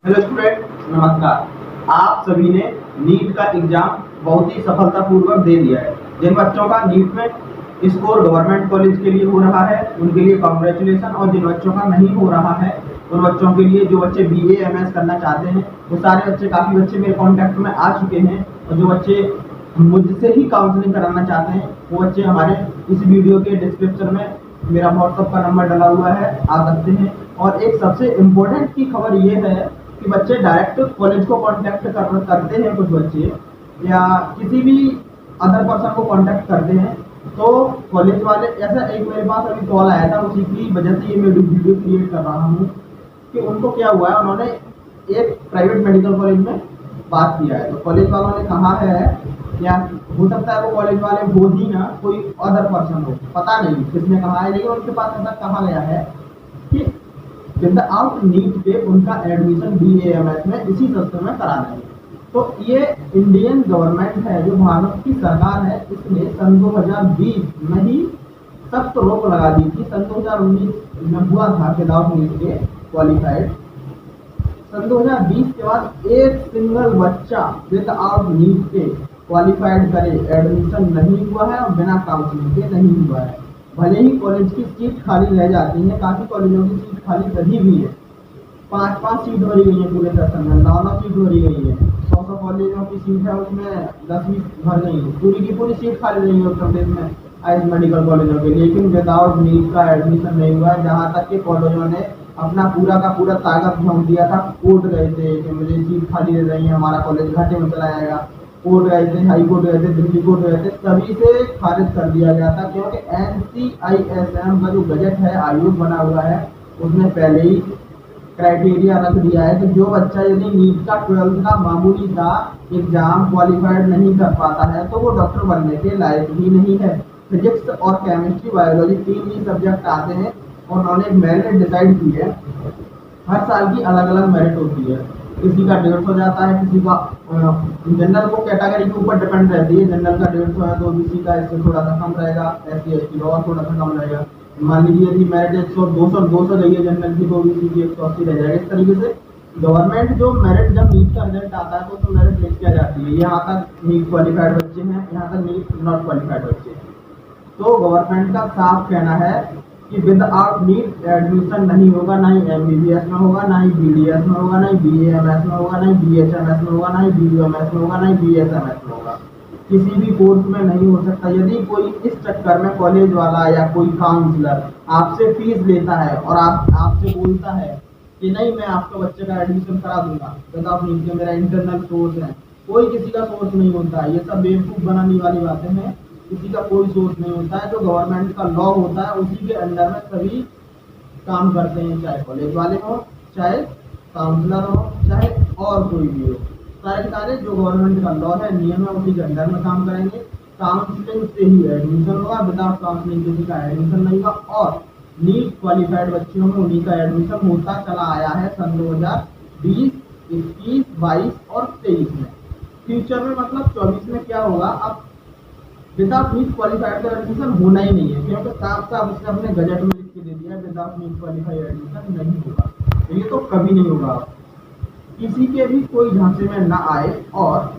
Hello student, नमस्कार। आप सभी ने नीट का एग्जाम बहुत ही सफलतापूर्वक दे दिया है। जिन बच्चों का नीट में स्कोर गवर्नमेंट कॉलेज के लिए हो रहा है उनके लिए कॉन्ग्रेचुलेसन, और जिन बच्चों का नहीं हो रहा है उन बच्चों के लिए, जो बच्चे BA MS करना चाहते हैं, वो सारे बच्चे, काफ़ी बच्चे मेरे कॉन्टैक्ट में आ चुके हैं, और जो बच्चे मुझसे ही काउंसलिंग कराना चाहते हैं वो बच्चे हमारे इस वीडियो के डिस्क्रिप्शन में मेरा व्हाट्सअप का नंबर डला हुआ है, आ सकते हैं। और एक सबसे इम्पोर्टेंट की खबर ये है कि बच्चे डायरेक्ट कॉलेज को कांटेक्ट करते हैं, कुछ बच्चे या किसी भी अदर पर्सन को कांटेक्ट करते हैं, तो कॉलेज वाले, ऐसा एक मेरे पास अभी कॉल आया था, उसी की वजह से ये मैं वीडियो क्रिएट कर रहा हूँ कि उनको क्या हुआ है। उन्होंने एक प्राइवेट मेडिकल कॉलेज में बात किया है, तो कॉलेज वालों ने कहा है, या हो सकता है वो कॉलेज वाले हो ही ना, कोई अदर पर्सन हो, पता नहीं किसने कहा है, लेकिन उनके पास ऐसा कहा गया है कि विदाउट नीट के उनका एडमिशन BA MS में इसी सत्र में करा देंगे। तो ये इंडियन गवर्नमेंट है, जो भारत की सरकार है, इसने सन 2020 में ही सख्त रोक लगा दी थी। सन 2019 में हुआ था विदाउट नीट के क्वालिफाइड। सन 2020 के बाद एक सिंगल बच्चा विदाउट नीट के क्वालिफाइड करे एडमिशन नहीं हुआ है, और बिना काउंसलिंग के नहीं हुआ है। भले ही कॉलेज की सीट खाली रह जाती है, काफ़ी कॉलेजों की सीट खाली रही भी है, 5-5 सीट भरी गई है पूरे सेशन में, 9-9 सीट भरी गई है, 100 कॉलेजों की सीट है, उसमें 10-20 भर गई है, पूरी की पूरी सीट खाली रही है उत्तर प्रदेश में आइस मेडिकल कॉलेजों के। लेकिन विदाउट नीट का एडमिशन नहीं हुआ है, जहाँ तक कि कॉलेजों ने अपना पूरा का पूरा ताकत झोंक दिया था। कोर्ट गए थे कि मुझे सीट खाली रह रही है, हमारा कॉलेज घाटे में चला जाएगा। कोर्ट गए थे, हाई कोर्ट गए थे, दिल्ली कोर्ट गए थे, सभी से खारिज कर दिया गया था, क्योंकि NCISM का जो बजट है, आयोग बना हुआ है, उसने पहले ही क्राइटेरिया रख दिया है कि जो बच्चा यदि नीट का 12th का मामूली सा एग्जाम क्वालिफाइड नहीं कर पाता है तो वो डॉक्टर बनने के लायक ही नहीं है। फिजिक्स और केमिस्ट्री, बायोलॉजी, 3 ही सब्जेक्ट आते हैं, और उन्होंने एक मेरिट डिसाइड की है। हर साल की अलग अलग मेरिट होती है, किसी का 150 जाता है, किसी का जनरल को कैटेगरी के ऊपर डिपेंड रहती है। जनरल का 150 है तो OBC का इससे थोड़ा सा कम रहेगा, SC ST का और थोड़ा सा कम रहेगा। मान लीजिए यदि मेरिट 100 200 गई है जनरल की, तो OBC की 180 रह जाएगी। इस तरीके से गवर्नमेंट जो मेरिट, जब नीट का रिजल्ट आता है तो उसमें मेरिट लिख के आ जाती है, यहाँ तक नीट क्वालिफाइड बच्चे हैं, यहाँ तक नीट नॉट क्वालिफाइड बच्चे हैं। तो गवर्नमेंट का साफ कहना है कि विदाउट नीट एडमिशन नहीं होगा, ना ही MBBS में होगा, ना ही BDS में होगा, ना ही BA MS में होगा, ना ही BHMS में होगा, ना ही BUMS में होगा, ना ही BSMS में होगा। किसी भी कोर्स में नहीं हो सकता। यदि कोई इस चक्कर में कॉलेज वाला या कोई काउंसलर आपसे फीस लेता है और आपसे बोलता है कि नहीं, मैं आपके बच्चे का एडमिशन करा दूंगा विदाउट नीट के, मेरा इंटरनल सोर्स है, कोई किसी का सोर्स नहीं होता है। ये सब बेवकूफ़ बनाने वाली बातें हैं, किसी का कोई सोर्स नहीं होता है। जो गवर्नमेंट का लॉ होता है उसी के अंडर में सभी काम करते हैं, चाहे कॉलेज वाले हो, चाहे काउंसलर हो, चाहे और कोई भी हो। सारे जो गवर्नमेंट का लॉ है, नियम है, उसी के अंडर में काम करेंगे। काउंसलिंग से ही एडमिशन होगा, विदाउट काउंसलिंग किसी का एडमिशन नहीं होगा। और नीट क्वालिफाइड बच्चों में उन्हीं का एडमिशन होता चला आया है सन 2020, 21, 22 और 23 में। फ्यूचर में मतलब 24 में क्या होगा, अब विदाउट नीट क्वालिफाइड का एडमिशन होना ही नहीं है, क्योंकि साफ साफ उसने अपने गजट में लिख के दे दिया है विदाउट नीट क्वालिफाइड एडमिशन नहीं होगा। तो ये तो कभी नहीं होगा, किसी के भी कोई झांसे में ना आए। और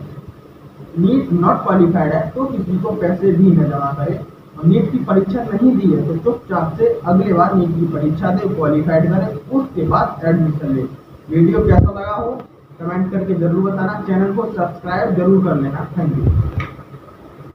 नीट नॉट क्वालिफाइड है तो किसी को पैसे भी न जमा करे, और नीट की परीक्षा नहीं दी है तो चुपचाप से अगले बार नीट की परीक्षा दे, क्वालिफाइड करे, उसके बाद एडमिशन ले। वीडियो कैसा लगा हो कमेंट करके जरूर बताना, चैनल को सब्सक्राइब जरूर कर लेना। Thank you.